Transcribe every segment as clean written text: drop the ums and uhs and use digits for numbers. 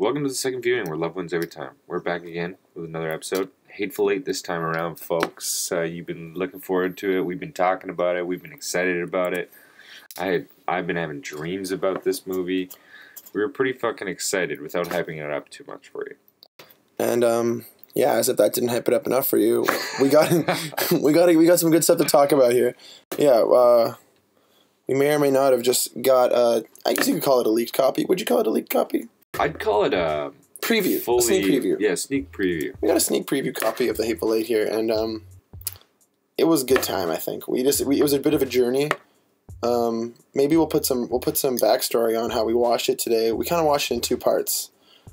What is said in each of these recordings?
Welcome to the second viewing where love wins every time. We're back again with another episode. Hateful Eight this time around, folks. You've been looking forward to it. We've been talking about it. We've been excited about it. I've been having dreams about this movie. We were pretty fucking excited without hyping it up too much for you. And yeah, as if that didn't hype it up enough for you, we got some good stuff to talk about here. Yeah, we may or may not have just got I guess you could call it a leaked copy. Would you call it a leaked copy? I'd call it a preview. A sneak preview. Yeah, sneak preview. We got a sneak preview copy of the Hateful Eight here, and it was a good time. I think it was a bit of a journey. Maybe we'll put some backstory on how we watched it today. We kind of watched it in two parts.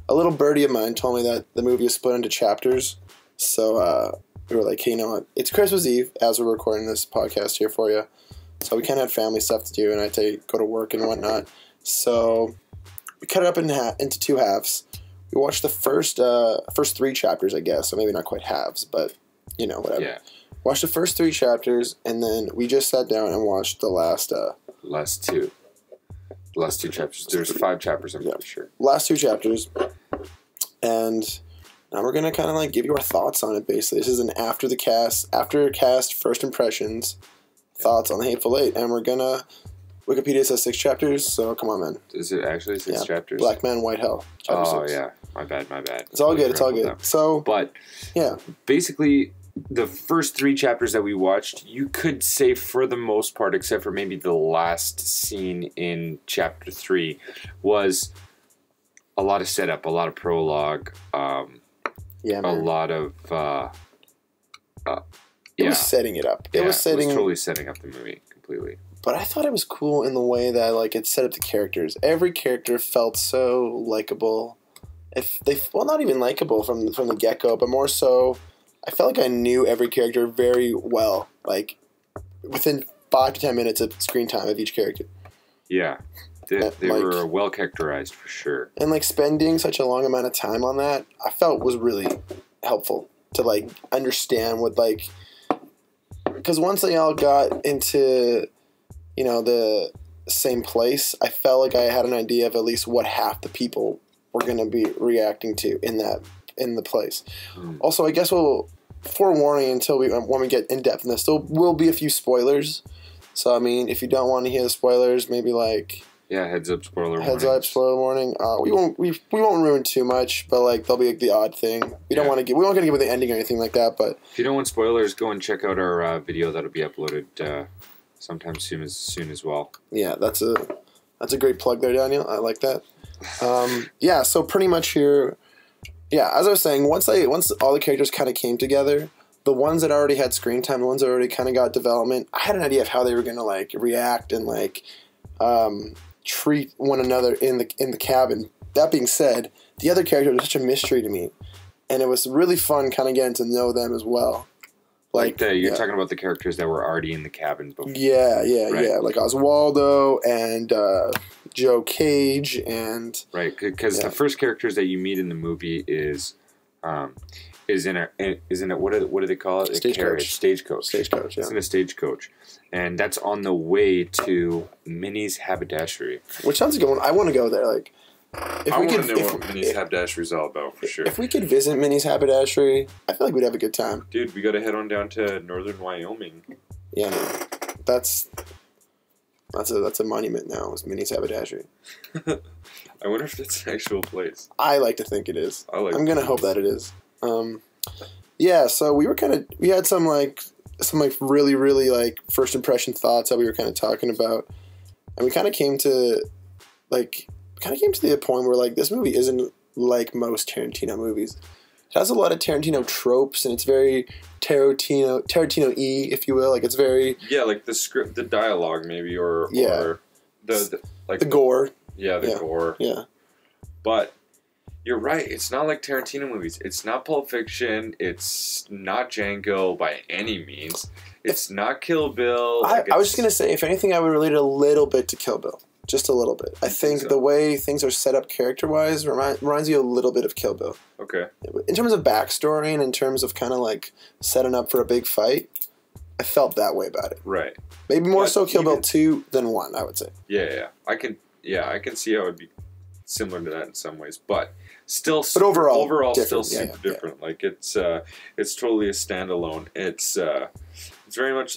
A little birdie of mine told me that the movie is split into chapters, so we were like, hey, you know what? It's Christmas Eve as we're recording this podcast here for you, so we kind of had family stuff to do, and I had to go to work and whatnot. So we cut it up into two halves. We watched the first three chapters, I guess, so maybe not quite halves, but you know, whatever. Yeah. Watched the first three chapters, and then we just sat down and watched the last two chapters. There's 5 chapters, I'm pretty sure. Last 2 chapters, and now we're gonna kind of like give you our thoughts on it. Basically, this is an after cast first impressions, thoughts on the Hateful Eight, and we're gonna. Wikipedia says 6 chapters, so come on, man. Is it actually 6 chapters? Black Man, White Hell. Oh, 6. Yeah. My bad. It's all good. It's all good. So, but yeah, basically, the first 3 chapters that we watched, you could say for the most part, except for maybe the last scene in chapter 3, was a lot of setup, a lot of prologue, a lot of it was setting it up. It was totally setting up the movie completely. But I thought it was cool in the way that like it set up the characters. Every character felt so likable. Not even likable from the get-go, but more so I felt like I knew every character very well, like within 5 to 10 minutes of screen time of each character. Yeah. They were well characterized for sure. And like spending such a long amount of time on that, I felt was really helpful to like understand what like, because once they all got into, you know, the same place, I felt like I had an idea of at least what half the people were going to be reacting to in the place. Also, I guess we'll forewarning when we get in depth in this, there will be a few spoilers. So I mean, if you don't want to hear the spoilers, maybe like heads up spoiler warning. We won't ruin too much, but like there'll be like the odd thing. We won't going to give it the ending or anything like that. But if you don't want spoilers, go and check out our video that'll be uploaded sometime soon as well. Yeah, that's a great plug there, Daniel. I like that. Yeah, so pretty much here. Yeah, as I was saying, once all the characters kind of came together, the ones that already had screen time, the ones that already kind of got development, I had an idea of how they were gonna like react and like treat one another in the cabin. That being said, the other characters were such a mystery to me, and it was really fun kind of getting to know them as well. You're talking about the characters that were already in the cabin before. Yeah, like Oswaldo and Joe Cage and right, because the first characters that you meet in the movie is in a what do they call it? Stagecoach. Stagecoach. Yeah. It's in a stagecoach, and that's on the way to Minnie's haberdashery. Which sounds a good one. I want to go there. Like, I want to know what Minnie's haberdashery is all about for sure. If we could visit Minnie's haberdashery, I feel like we'd have a good time. Dude, we got to head on down to northern Wyoming. Yeah, man. That's a monument now. It's Minnie's haberdashery. I wonder if that's an actual place. I like to think it is. I'm gonna hope that it is. Yeah. So we had some really really like first impression thoughts that we were kind of talking about, and we kind of came to the point where like this movie isn't like most Tarantino movies. It has a lot of Tarantino tropes, and it's very Tarantino-y, if you will. Like it's very like the script, the dialogue, maybe, or the gore. Yeah, the gore. Yeah, but you're right. It's not like Tarantino movies. It's not Pulp Fiction. It's not Django by any means. It's not Kill Bill. I was just gonna say, if anything, I would relate it a little bit to Kill Bill. Just a little bit. I think so. The way things are set up character-wise reminds you a little bit of Kill Bill. Okay. In terms of backstory and in terms of kind of like setting up for a big fight, I felt that way about it. Right. Maybe more so Kill Bill 2 than 1, I would say. Yeah. I can see how it would be similar to that in some ways, but still. But overall still super different. Like it's totally a standalone. It's very much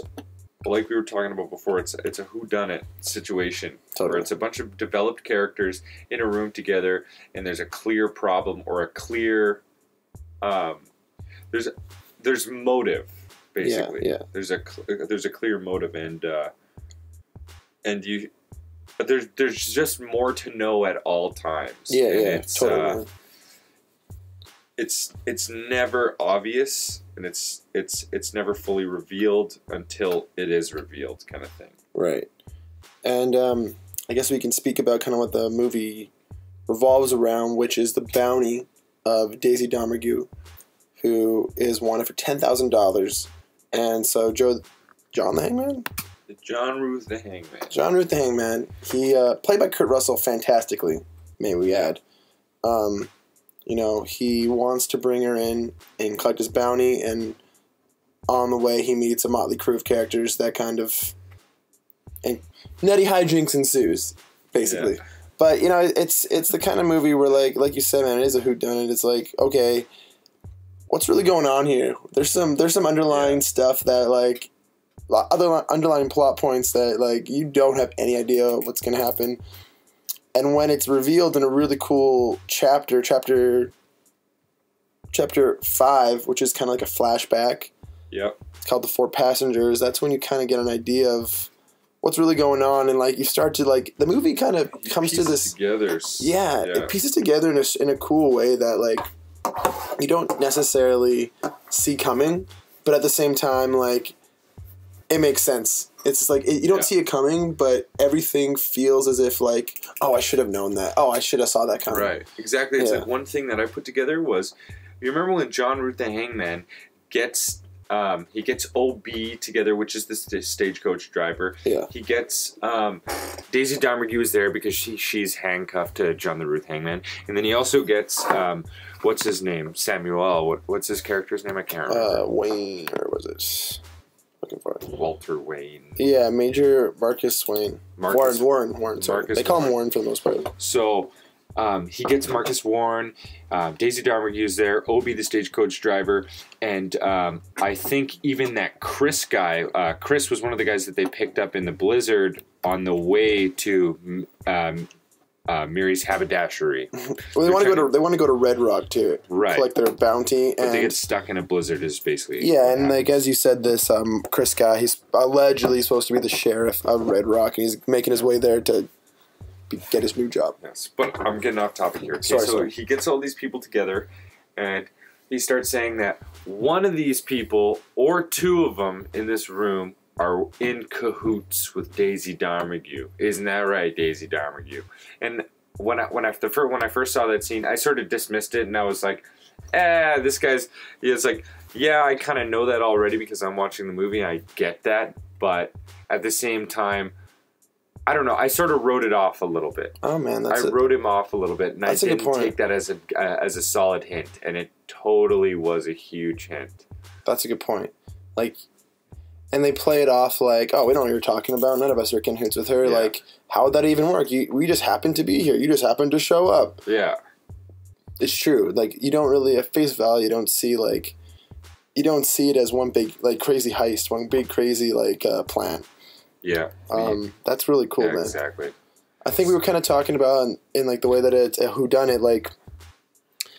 like we were talking about before. It's a whodunit situation where it's a bunch of developed characters in a room together, and there's a clear problem or a clear there's motive basically. Yeah. There's a clear motive, and you. But there's just more to know at all times. It's, totally. It's never obvious, and it's never fully revealed until it is revealed, kind of thing. Right. And I guess we can speak about kind of what the movie revolves around, which is the bounty of Daisy Domergue, who is wanted for $10,000. And so John the Hangman? John Ruth the Hangman. John Ruth the Hangman. He played by Kurt Russell fantastically, may we add. He wants to bring her in and collect his bounty, and on the way he meets a motley crew of characters that kind of nutty hijinks ensues, basically. Yeah. But it's the kind of movie where like you said, man, it is a whodunit. It's like, okay, what's really going on here? There's some underlying stuff that other underlying plot points that you don't have any idea what's going to happen. And when it's revealed in a really cool chapter 5, which is kind of like a flashback. Yep. It's called The Four Passengers. That's when you kind of get an idea of what's really going on, and you start to the movie kind of comes to this together. Yeah, it pieces together in a cool way that you don't necessarily see coming, but at the same time it makes sense. It's just you don't see it coming, but everything feels as if oh, I should have known that. Oh, I should have saw that coming. Right, exactly. It's one thing that I put together was, you remember when John Ruth the Hangman gets OB together, which is the stagecoach driver. Yeah. He gets Daisy Domergue is there because she's handcuffed to John the Ruth Hangman, and then he also gets what's his name? Samuel. What's his character's name? I can't remember. Wayne, or was it? Looking for it. Walter Wayne. Yeah, Major Marcus Wayne. Warren. Sorry. They call him Warren for the most part. So he gets Marcus Warren. Daisy Domergue's there. Obi, the stagecoach driver. And I think even that Chris guy, Chris was one of the guys that they picked up in the blizzard on the way to Miri's haberdashery. Well, they want to go to Red Rock to collect their bounty, but they get stuck in a blizzard. Is basically and as you said, this Chris guy, he's allegedly supposed to be the sheriff of Red Rock, and he's making his way there to get his new job. Yes, but I'm getting off topic here. Okay, so he gets all these people together, and he starts saying that one of these people, or two of them in this room, are in cahoots with Daisy Domergue. Isn't that right, Daisy Domergue? And when I first saw that scene, I sort of dismissed it, and I was like, this guy's... It's like, yeah, I kind of know that already because I'm watching the movie, and I get that, but at the same time, I don't know. I sort of wrote it off a little bit. Oh man, I wrote him off a little bit, and I didn't take that as a solid hint, and it totally was a huge hint. That's a good point. And they play it off oh, we don't know what you're talking about. None of us are in cahoots with her. Yeah. How would that even work? We just happen to be here. You just happen to show up. Yeah, it's true. You don't really at face value. You don't see it as one big crazy heist, one big crazy plan. Yeah. That's really cool, man. Exactly. I think we were kind of talking about in the way that it's a whodunit.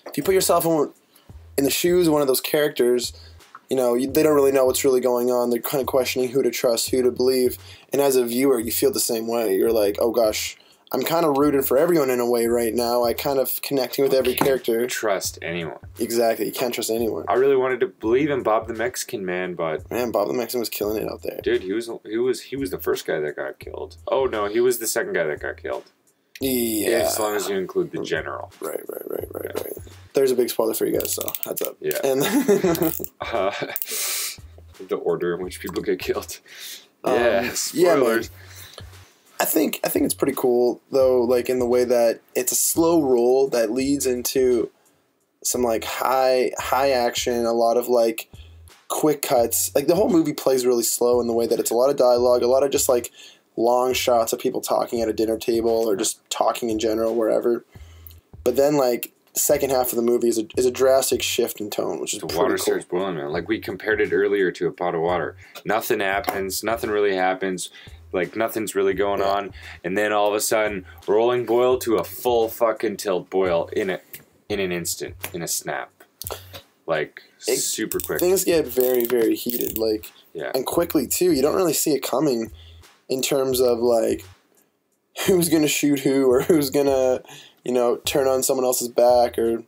If you put yourself in the shoes of one of those characters, they don't really know what's really going on. They're kind of questioning who to trust, who to believe. And as a viewer, you feel the same way. You're like, oh gosh, I'm kind of rooting for everyone in a way right now. I kind of connecting with every character. Trust anyone. Exactly. You can't trust anyone. I really wanted to believe in Bob the Mexican Man, but Bob the Mexican was killing it out there. Dude, he was the first guy that got killed. Oh no, he was the second guy that got killed. Yeah. As long as you include the general. Right. There's a big spoiler for you guys, so heads up. Yeah. And the order in which people get killed. Spoilers. Yeah, man. I think it's pretty cool though, in the way that it's a slow roll that leads into some high action, a lot of quick cuts. The whole movie plays really slow in the way that it's a lot of dialogue, a lot of just long shots of people talking at a dinner table or just talking in general wherever. But then, like, the second half of the movie is a drastic shift in tone, which is the pretty water cool. starts boiling, man. Like, we compared it earlier to a pot of water. Nothing happens. Nothing really happens. Like, nothing's really going on. And then all of a sudden, rolling boil to a full fucking tilt boil in an instant, in a snap. Like, super quick. Things get very, very heated. Like, and quickly, too. You don't really see it coming in terms of, like, who's going to shoot who or who's going to, you know, turn on someone else's back or...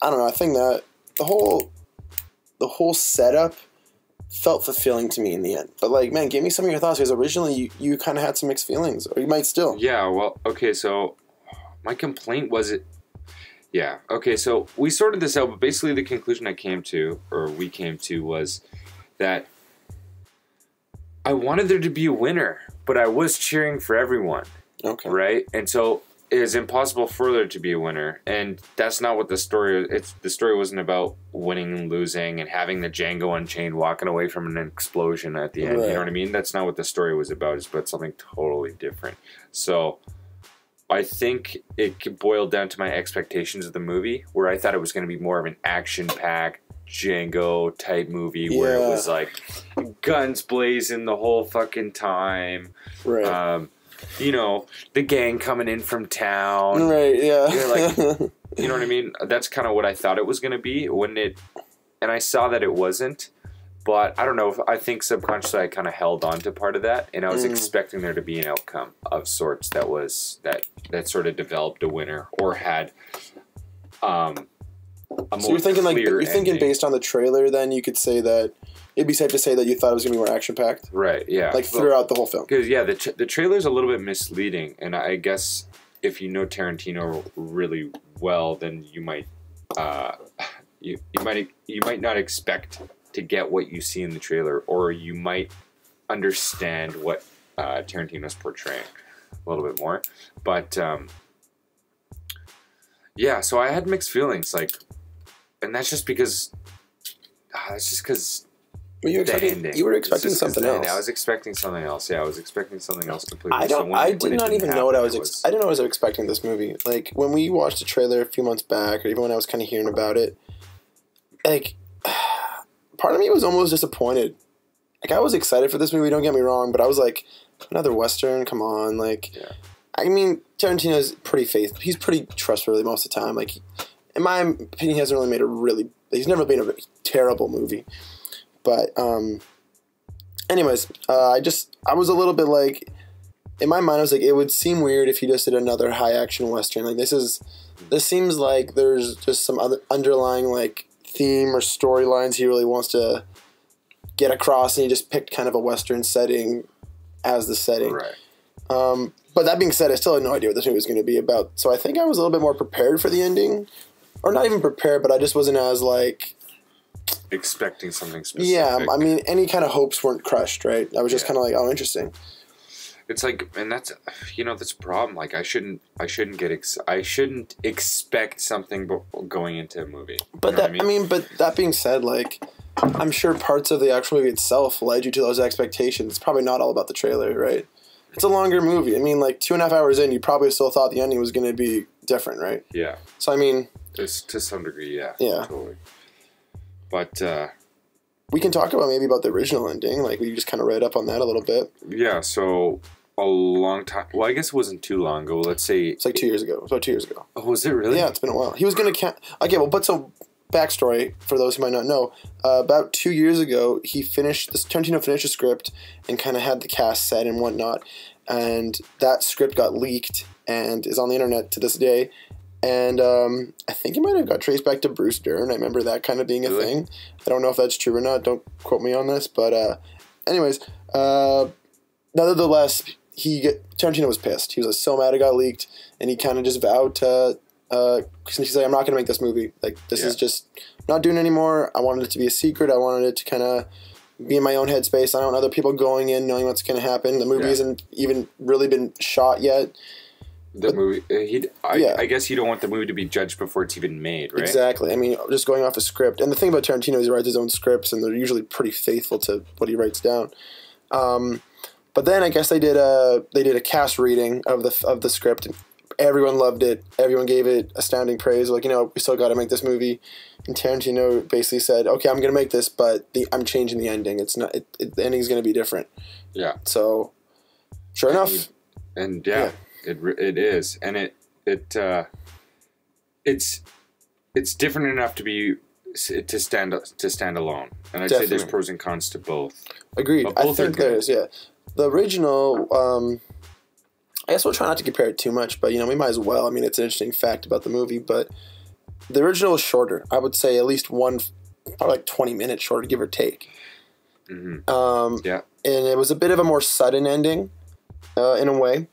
I don't know. I think that the whole setup felt fulfilling to me in the end. But, like, man, give me some of your thoughts, because originally you kind of had some mixed feelings, or you might still. Yeah, well, okay, so my complaint was it... Yeah, okay, so we sorted this out, but basically the conclusion we came to, was that I wanted there to be a winner, but I was cheering for everyone. Okay. Right? And so it is impossible for there to be a winner, and that's not what the story... The story wasn't about winning and losing and having the Django Unchained walking away from an explosion at the end. Right. You know what I mean? That's not what the story was about. It's about something totally different. So I think it boiled down to my expectations of the movie, where I thought it was going to be more of an action-packed Django type movie where it was like guns blazing the whole fucking time. Right. You know, the gang coming in from town. Right, yeah. Like, you know what I mean? That's kind of what I thought it was going to be and I saw that it wasn't, but I don't know, I think subconsciously I kind of held on to part of that, and I was expecting there to be an outcome of sorts that sort of developed a winner or had a more so you're thinking clear ending. Based on the trailer, then you could say that it'd be safe to say that you thought it was going to be more action-packed? Right, yeah. Like, throughout the whole film. Because, yeah, the trailer's a little bit misleading, and I guess if you know Tarantino really well, then you might you might not expect to get what you see in the trailer, or you might understand what Tarantino's portraying a little bit more. But, yeah, so I had mixed feelings, like, and that's just because... You were expecting something else. I was expecting something else. Yeah, I was expecting something else completely. I did not even know what I was. I didn't know what I was expecting this movie. Like, when we watched the trailer a few months back, or even when I was kind of hearing about it, like, part of me was almost disappointed. Like, I was excited for this movie. Don't get me wrong, but I was like, another Western. Come on, like. Yeah. I mean, Tarantino's pretty faithful. He's pretty trustworthy most of the time. Like, in my opinion, he hasn't really made he's never made a terrible movie. But, anyways, I was a little bit like, in my mind, I was like, it would seem weird if he just did another high-action Western. Like, this seems like there's just some other underlying, like, theme or storylines he really wants to get across, and he just picked kind of a Western setting as the setting. Right. But that being said, I still had no idea what this movie was going to be about. So I think I was a little bit more prepared for the ending. Or not even prepared, but I just wasn't as, like... expecting something specific. Yeah, I mean, any kind of hopes weren't crushed, right? I was just kind of like, oh, interesting. It's like, and that's a problem. Like, I shouldn't expect something going into a movie. But but that being said, like, I'm sure parts of the actual movie itself led you to those expectations. It's probably not all about the trailer, right? It's a longer movie. I mean, like, 2.5 hours in, you probably still thought the ending was going to be different, right? Yeah. So, I mean... to some degree, yeah. Yeah. Totally. But, we can talk about the original ending. Like, we just kind of read up on that a little bit. Yeah, so a long time... Well, I guess it wasn't too long ago. Let's say... It's like 2 years ago. It was about 2 years ago. Oh, was it really? Yeah, it's been a while. He was going to... Okay, well, but so... Backstory, for those who might not know, about 2 years ago, Tarantino finished a script and kind of had the cast set and whatnot, and that script got leaked and is on the internet to this day, and I think it might have got traced back to Bruce Dern. I remember that kind of being a thing. I don't know if that's true or not. Don't quote me on this, but anyways, nonetheless, Tarantino was pissed. He was so mad it got leaked, and he kind of just vowed to... he's like, I'm not going to make this movie. Like, this is just not doing it anymore. I wanted it to be a secret. I wanted it to kind of be in my own headspace. I don't want other people going in knowing what's going to happen. The movie hasn't even really been shot yet. I guess you don't want the movie to be judged before it's even made, right? Exactly. I mean, just going off a script. And the thing about Tarantino is he writes his own scripts, and they're usually pretty faithful to what he writes down. But then I guess they did a cast reading of the script. everyone loved it. Everyone gave it astounding praise. Like, we still got to make this movie. And Tarantino basically said, "Okay, I'm going to make this, but I'm changing the ending. It's not. The ending's going to be different." Yeah. So, sure enough. And it is, and it's different enough to stand alone. And I'd say there's pros and cons to both. Agreed. But both I think there's the original. I guess we'll try not to compare it too much, but we might as well. I mean, it's an interesting fact about the movie, but the original was shorter. I would say at least probably like 20 minutes shorter, give or take. Mm-hmm. And it was a bit of a more sudden ending, in a way.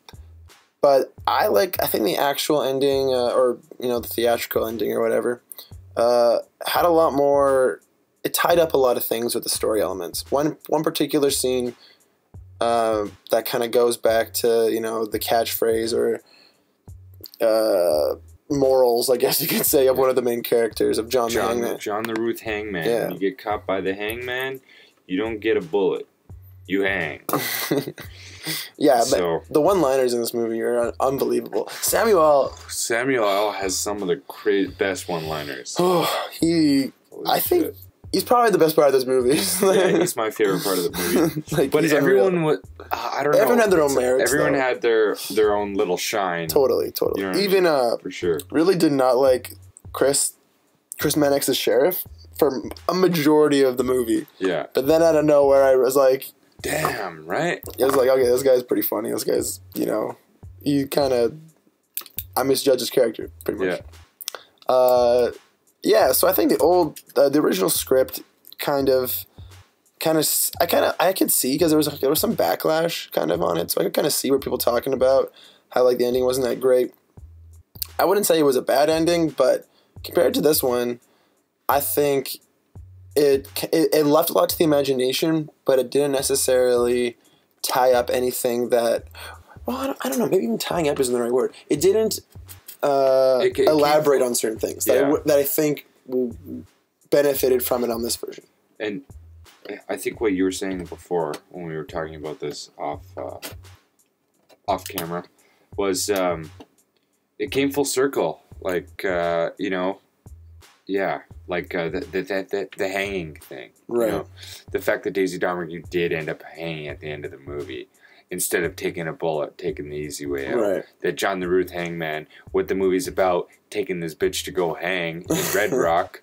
But I think the actual ending, or the theatrical ending or whatever, had a lot more. It tied up a lot of things with the story elements. One particular scene that kind of goes back to the catchphrase or morals, I guess you could say, of one of the main characters of John the Hangman. John the Ruth Hangman. Yeah. When you get caught by the hangman, you don't get a bullet. You hang. Yeah, but the one-liners in this movie are unbelievable. Samuel L. has some of the best one-liners. I think he's probably the best part of this movie. Yeah, he's my favorite part of the movie. But everyone was, I don't know. Everyone had their own merits. Everyone had their own little shine. Totally. Even for sure. Really did not like Chris Mannix as sheriff for a majority of the movie. Yeah. But then out of nowhere, I was like, damn, right? I was like, okay, this guy's pretty funny. This guy's, I misjudged his character, pretty much. Yeah. So I think the original script I could see, because there was some backlash kind of on it. So I could kind of see what people talking about, how the ending wasn't that great. I wouldn't say it was a bad ending, but compared to this one, I think it left a lot to the imagination, but it didn't necessarily tie up anything that. Well, I don't know. Maybe even tying up isn't the right word. It didn't elaborate on certain things that I think benefited from it on this version. And I think what you were saying before when we were talking about this off camera was it came full circle. The hanging thing. Right. The fact that Daisy Domergue did end up hanging at the end of the movie instead of taking a bullet, taking the easy way out. Right. That John the Ruth Hangman, what the movie's about, taking this bitch to go hang in Red Rock.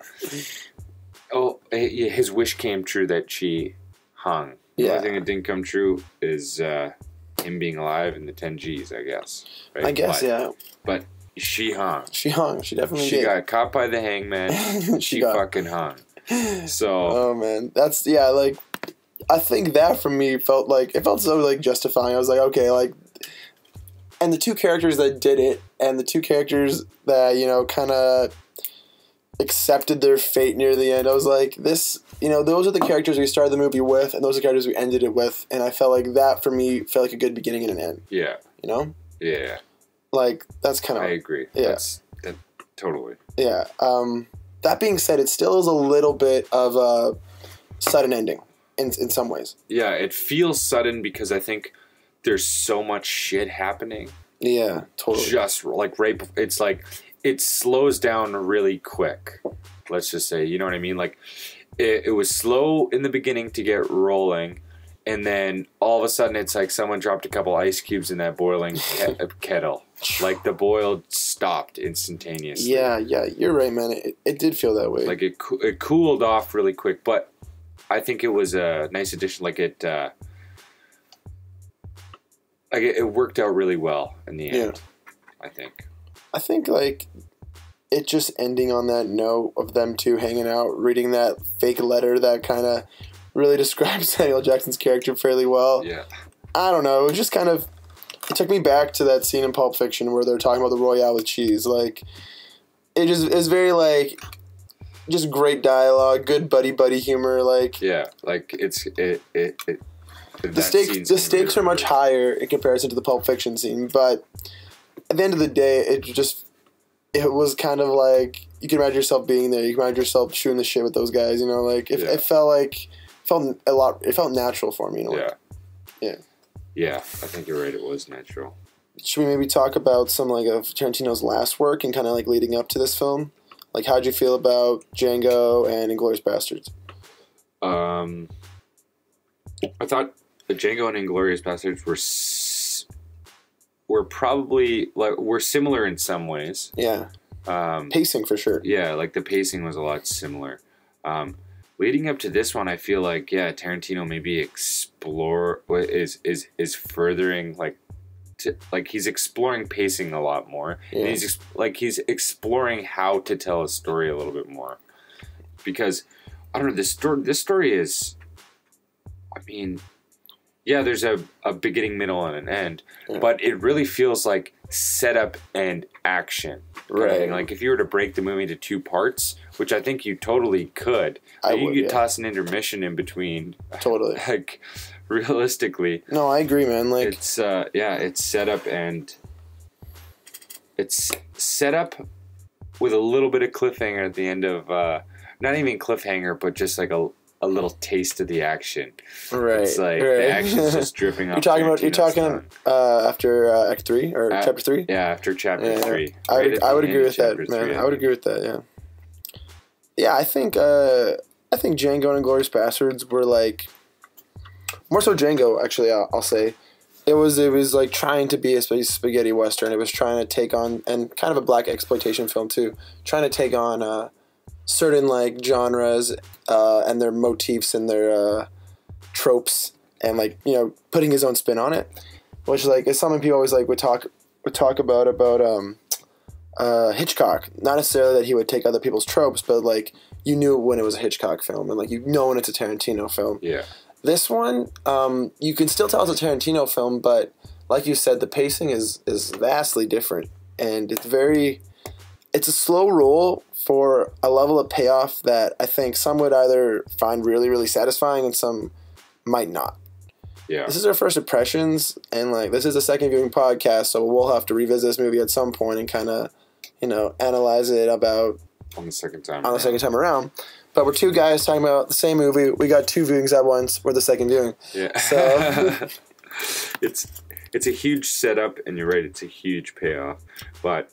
His wish came true that she hung. The only thing that didn't come true is him being alive in the 10 Gs, I guess. Right? I guess, But she hung. She hung. She definitely did. She got caught by the hangman. she fucking hung. So. Oh, man. That's, I think that for me felt so justifying. I was like, okay, and the two characters that did it and the two characters that, kind of accepted their fate near the end. I was like, those are the characters we started the movie with, and those are the characters we ended it with. And I felt like that for me felt like a good beginning and an end. Yeah. Yeah. That's kind of. I agree. Yeah. Totally. Yeah. That being said, it still is a little bit of a sudden ending in some ways. Yeah, it feels sudden because I think there's so much shit happening. Yeah, totally. Just it's it slows down really quick. Let's just say, you know what I mean? It was slow in the beginning to get rolling, and then all of a sudden it's like someone dropped a couple ice cubes in that boiling kettle. The boil stopped instantaneously. Yeah, you're right, man. It did feel that way. It cooled off really quick, but I think it was a nice addition. It worked out really well in the end. I think it just ending on that note of them two hanging out, reading that fake letter that kind of really describes Samuel Jackson's character fairly well. Yeah. I don't know. It was just kind of. It took me back to that scene in Pulp Fiction where they're talking about the Royale with cheese. It's very just great dialogue, good buddy humor. The stakes are much higher in comparison to the Pulp Fiction scene, but at the end of the day, it was kind of you can imagine yourself being there. You can imagine yourself shooting the shit with those guys. It felt natural for me in a way. Yeah, I think you're right. It was natural. should we maybe talk about some like of Tarantino's last work and kind of like leading up to this film? Like, how'd you feel about Django and Inglourious Basterds? I thought the Django and Inglourious Basterds were probably like were similar in some ways. Yeah. Pacing for sure. Yeah, like the pacing was a lot similar. Leading up to this one, I feel like Tarantino maybe is furthering he's exploring pacing a lot more. Yeah. And he's exploring how to tell a story a little bit more. Because I don't know, this story is, I mean, yeah, there's a beginning, middle, and an end, but it really feels like setup and action. Right. Like if you were to break the movie into two parts, which I think you totally could, you could toss an intermission in between. Totally. Like realistically. No, I agree, man. Like it's it's setup and it's set up with a little bit of cliffhanger at the end of not even cliffhanger, but just like a little taste of the action. Right. It's like the action's just dripping off. You're talking after Act 3 or Chapter 3? Yeah, after Chapter 3. I would agree with that, man. 3, I would agree with that, yeah. Yeah, I think Django and Inglourious Basterds were like more so Django, actually, I'll say. It was like trying to be a spaghetti western. It was trying to take on, and kind of a black exploitation film too, trying to take on certain like genres and their motifs and their tropes, and like, you know, putting his own spin on it, which like is something people always like would talk about Hitchcock. Not necessarily that he would take other people's tropes, but like you knew when it was a Hitchcock film, and like you know when it's a Tarantino film. Yeah. This one, you can still tell it's a Tarantino film, but like you said, the pacing is vastly different, and it's a slow roll for a level of payoff that I think some would either find really, really satisfying and some might not. Yeah. This is our first impressions, and like this is a second viewing podcast, so we'll have to revisit this movie at some point and kind of, you know, analyze it about on the second time around. But we're two guys talking about the same movie. We got two viewings at once. We're the second viewing. Yeah. So it's a huge setup, and you're right, it's a huge payoff. But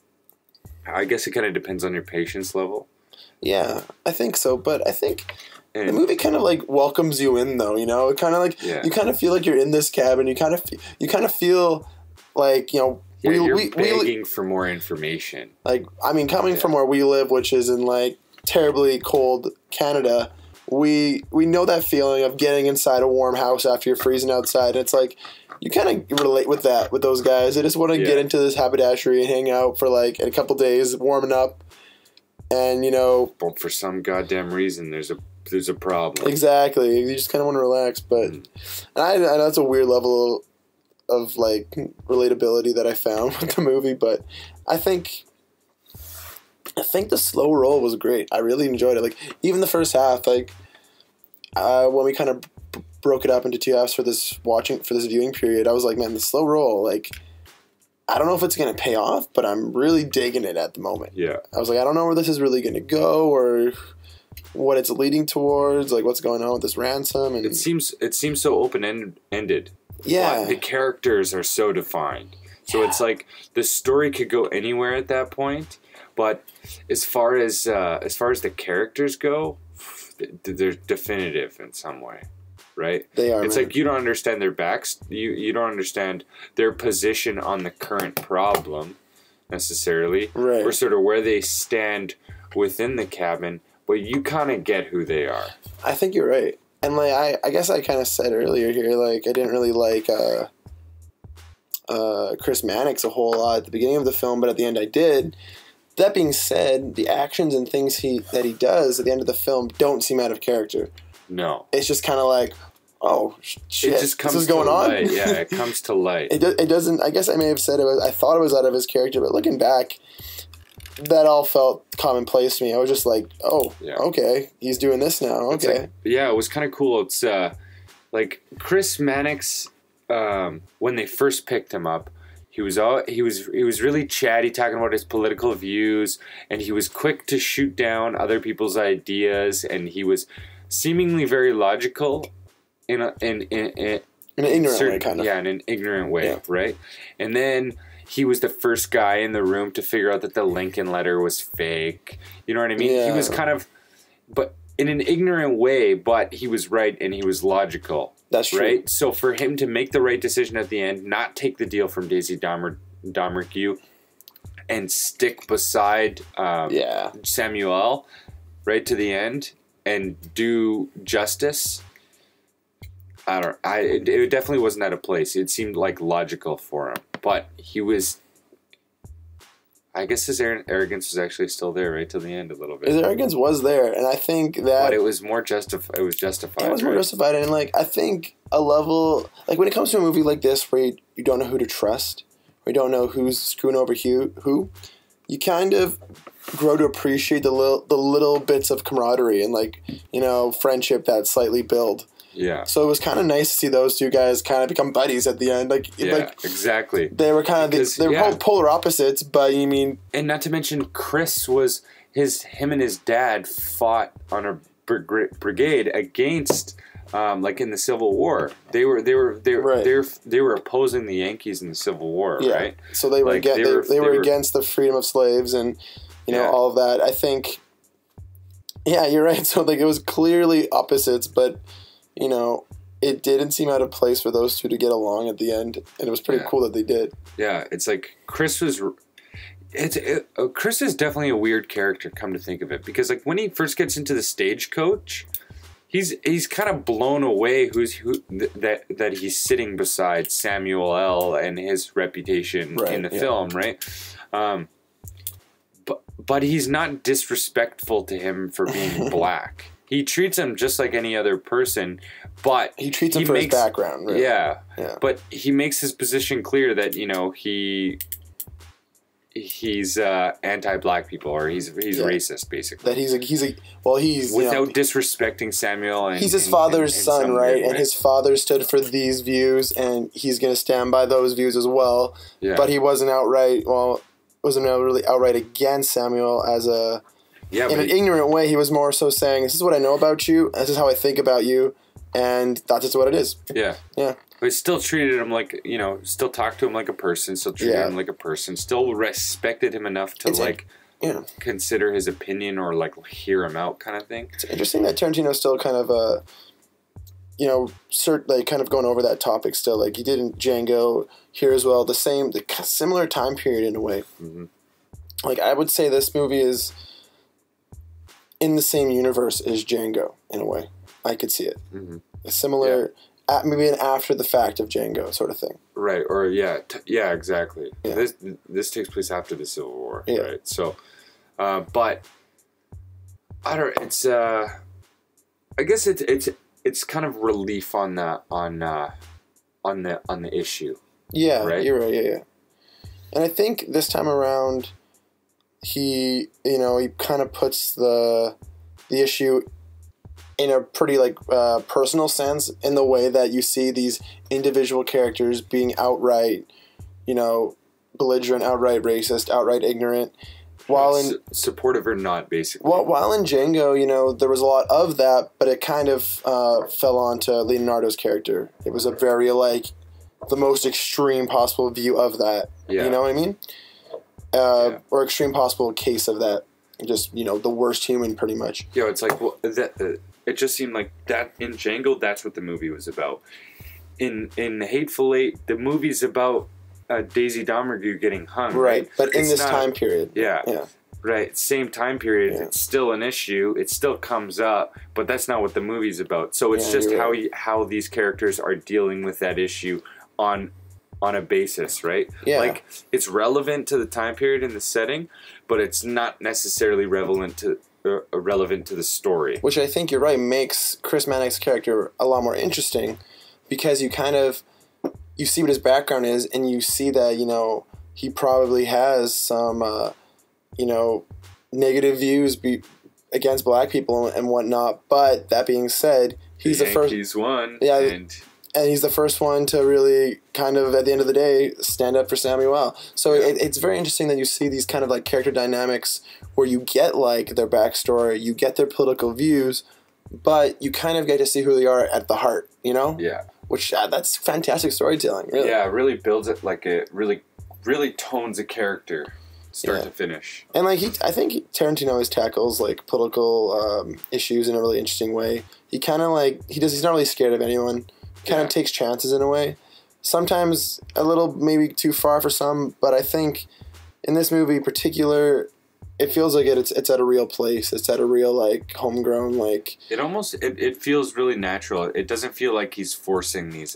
I guess it kind of depends on your patience level. Yeah, I think so. But I think the movie kind of like welcomes you in, though. You know, it kind of like you kind of feel like you're in this cabin. You kind of feel like, you know. Yeah, you're begging for more information. Like, I mean, coming from where we live, which is in like terribly cold Canada, we know that feeling of getting inside a warm house after you're freezing outside. It's like you kind of relate with those guys. They just want to get into this haberdashery and hang out for like a couple days, warming up, and you know. But for some goddamn reason, there's a problem. Exactly, you just kind of want to relax. But and I know that's a weird level of like relatability that I found with the movie, but I think the slow roll was great. I really enjoyed it. Like even the first half, like when we kind of broke it up into two halves for this viewing period, I was like, man, the slow roll, like I don't know if it's gonna pay off, but I'm really digging it at the moment. Yeah, I was like, I don't know where this is really gonna go or what it's leading towards, like what's going on with this ransom. And it seems so open-ended. Yeah, the characters are so defined, so it's like the story could go anywhere at that point. But as far as the characters go, they're definitive in some way, right? They are. It's like you don't understand their backs. You don't understand their position on the current problem necessarily, right? Or sort of where they stand within the cabin, but you kind of get who they are. I think you're right. And like I guess I kind of said earlier here, like I didn't really like Chris Mannix a whole lot at the beginning of the film, but at the end I did. That being said, the actions and things that he does at the end of the film don't seem out of character. No, it's just kind of like, oh shit, it just comes this is going on. Yeah, it comes to light. It doesn't. I guess I may have said it was. I thought it was out of his character, but looking back, that all felt commonplace to me. I was just like, oh, okay, he's doing this now. Okay, like, yeah, it was kind of cool. It's like Chris Mannix when they first picked him up. He was really chatty, talking about his political views, and he was quick to shoot down other people's ideas, and he was seemingly very logical in an ignorant way, kind of. Yeah, in an ignorant way, right? And then he was the first guy in the room to figure out that the Lincoln letter was fake. You know what I mean? Yeah. He was kind of, but in an ignorant way, but he was right and he was logical. That's true. Right? So for him to make the right decision at the end, not take the deal from Daisy Domergue and stick beside Samuel right to the end and do justice. It definitely wasn't out of place. It seemed like logical for him, but he was. I guess his arrogance was actually still there right till the end a little bit. His arrogance was there, and I think that. But it was more justified. It was justified. It was more justified, and I think a level when it comes to a movie like this where you don't know who to trust, or you don't know who's screwing over who, you kind of grow to appreciate the little bits of camaraderie and friendship that slightly build. Yeah. So it was kind of nice to see those two guys kind of become buddies at the end. Exactly. They were kind of they were polar opposites, but you mean. And not to mention, Chris was him and his dad fought on a brigade against, in the Civil War. They were opposing the Yankees in the Civil War, right? So they were they were against the freedom of slaves and all of that. I think. Yeah, you're right. So it was clearly opposites, but. It didn't seem out of place for those two to get along at the end, and it was pretty cool that they did. Yeah, it's like Chris was. Chris is definitely a weird character. Come to think of it, because when he first gets into the stagecoach, he's kind of blown away that he's sitting beside Samuel L. and his reputation in the film, right? But he's not disrespectful to him for being black. He treats him just like any other person, but he treats him for his background. Really. Yeah, but he makes his position clear that he's anti-black people, or he's racist, basically. That he's without disrespecting Samuel. And he's his father's son, right? And his father stood for these views, and he's going to stand by those views as well. Yeah. But he wasn't really outright against Samuel as a. Yeah, in an ignorant way, he was more so saying, "This is what I know about you. This is how I think about you, and that's just what it is." Yeah, yeah. But he still treated him still talked to him like a person, still treated him like a person, still respected him enough to consider his opinion or hear him out, kind of thing. It's interesting that Tarantino still kind of kind of going over that topic still. He did in Django here as well. The similar time period in a way. Mm-hmm. I would say this movie is. In the same universe as Django, in a way. I could see it. Mm-hmm. A similar, maybe an after the fact of Django sort of thing. Right, or exactly. Yeah. This takes place after the Civil War, right? So, but I don't. It's I guess it's kind of relief on the issue. Yeah, right? You're right. Yeah. And I think this time around. He kind of puts the issue in a pretty personal sense in the way that you see these individual characters being outright, belligerent, outright racist, outright ignorant, while supportive or not, basically. While in Django, there was a lot of that, but it kind of fell onto Leonardo's character. It was a very the most extreme possible view of that. Yeah. You know what I mean? Or extreme possible case of that, just the worst human, pretty much. Yeah, it's it just seemed like that in Django. That's what the movie was about. In Hateful Eight, the movie's about Daisy Domergue getting hung. Right, but in this time period. Yeah. Right, same time period. Yeah. It's still an issue. It still comes up, but that's not what the movie's about. So it's just how these characters are dealing with that issue on a basis, right? Yeah. It's relevant to the time period and the setting, but it's not necessarily relevant to the story. Which I think you're right makes Chris Mannix's character a lot more interesting, because you see what his background is, and you see that he probably has some negative views against black people and whatnot. But that being said, he's the first. He's won. Yeah. And he's the first one to really kind of, at the end of the day, stand up for Samuel. So it's very interesting that you see these kind of character dynamics where you get their backstory, you get their political views, but you kind of get to see who they are at the heart, Yeah. Which, that's fantastic storytelling, really. Yeah, it really builds it it really really tones a character start to finish. And like I think Tarantino always tackles like political issues in a really interesting way. He kind of like he's not really scared of anyone. Kind of takes chances in a way. Sometimes a little maybe too far for some, but I think in this movie in particular, it feels like it's at a real place. It's at a real like homegrown like. It feels really natural. It doesn't feel like he's forcing these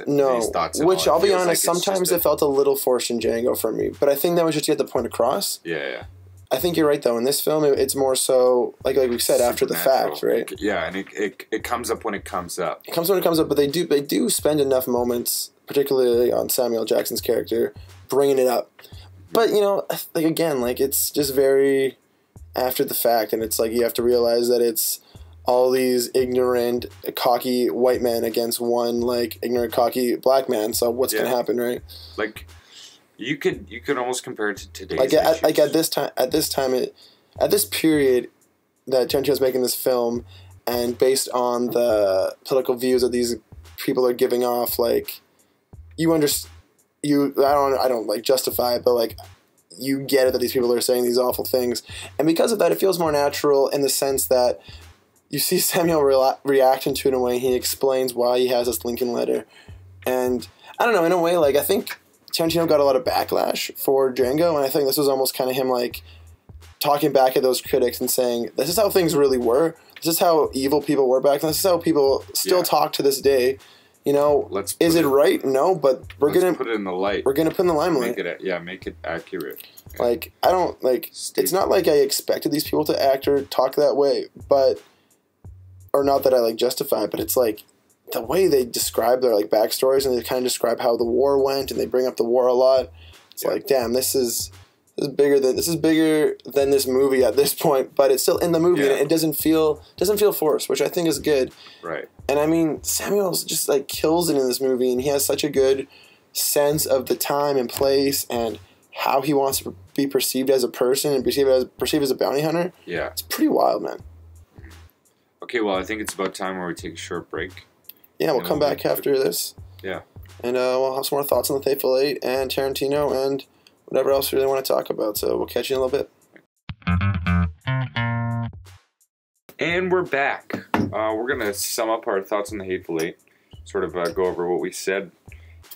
thoughts. Which I'll be honest, sometimes it felt a little forced in Django for me. But I think that was just to get the point across. Yeah. I think you're right though. In this film, it's more so like we said after the fact, right? Yeah, and it comes up when it comes up. It comes when it comes up, but they do spend enough moments, particularly on Samuel Jackson's character, bringing it up. But like again, like it's just very after the fact, and it's like you have to realize that it's all these ignorant, cocky white men against one like ignorant, cocky black man. So what's gonna happen, right? Like you could almost compare it to today's. Like at this period that Tarantino's making this film, and based on the political views that these people are giving off, like I don't like justify it, but like you get it that these people are saying these awful things, and because of that, it feels more natural in the sense that you see Samuel reacting to it in a way. He explains why he has this Lincoln letter, and I don't know, in a way, like I think Tarantino got a lot of backlash for Django, and I think this was almost kind of him like talking back at those critics and saying, "This is how things really were. This is how evil people were back then. This is how people still talk to this day." Is it right? No, but we're gonna put it in the light. We're gonna put it in the limelight. Make it accurate. Yeah. Like I don't like. It's not like I expected these people to act or talk that way, or not that I like justify it, but it's like the way they describe their like backstories, and they kind of describe how the war went, and they bring up the war a lot. It's like, damn, this is bigger than this movie at this point, but it's still in the movie, and it doesn't feel forced, which I think is good. Right. And I mean, Samuel's just like kills it in this movie, and he has such a good sense of the time and place and how he wants to be perceived as a person and perceived as a bounty hunter. Yeah. It's pretty wild, man. Okay, well, I think it's about time where we take a short break. Yeah, we'll come back after this. Yeah. And we'll have some more thoughts on the Hateful Eight and Tarantino and whatever else we really want to talk about. So we'll catch you in a little bit. And we're back. We're going to sum up our thoughts on the Hateful Eight, sort of go over what we said,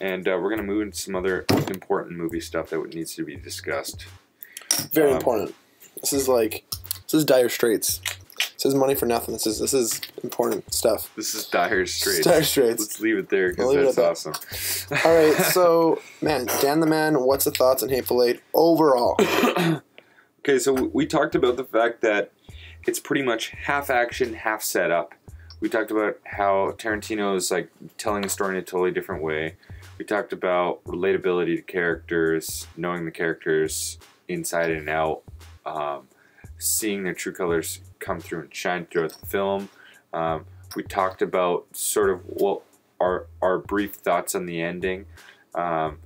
and we're going to move into some other important movie stuff that needs to be discussed. Very important. This is dire straits. This is money for nothing. This is important stuff. This is dire straits. Dire straits. Let's leave it there because that's awesome. All right, so, man, Dan the Man, what's the thoughts on Hateful Eight overall? Okay, so we talked about the fact that it's pretty much half action, half setup. We talked about how Tarantino is like telling a story in a totally different way. We talked about relatability to characters, knowing the characters inside and out, seeing their true colors come through and shine throughout the film. We talked about sort of our brief thoughts on the ending. And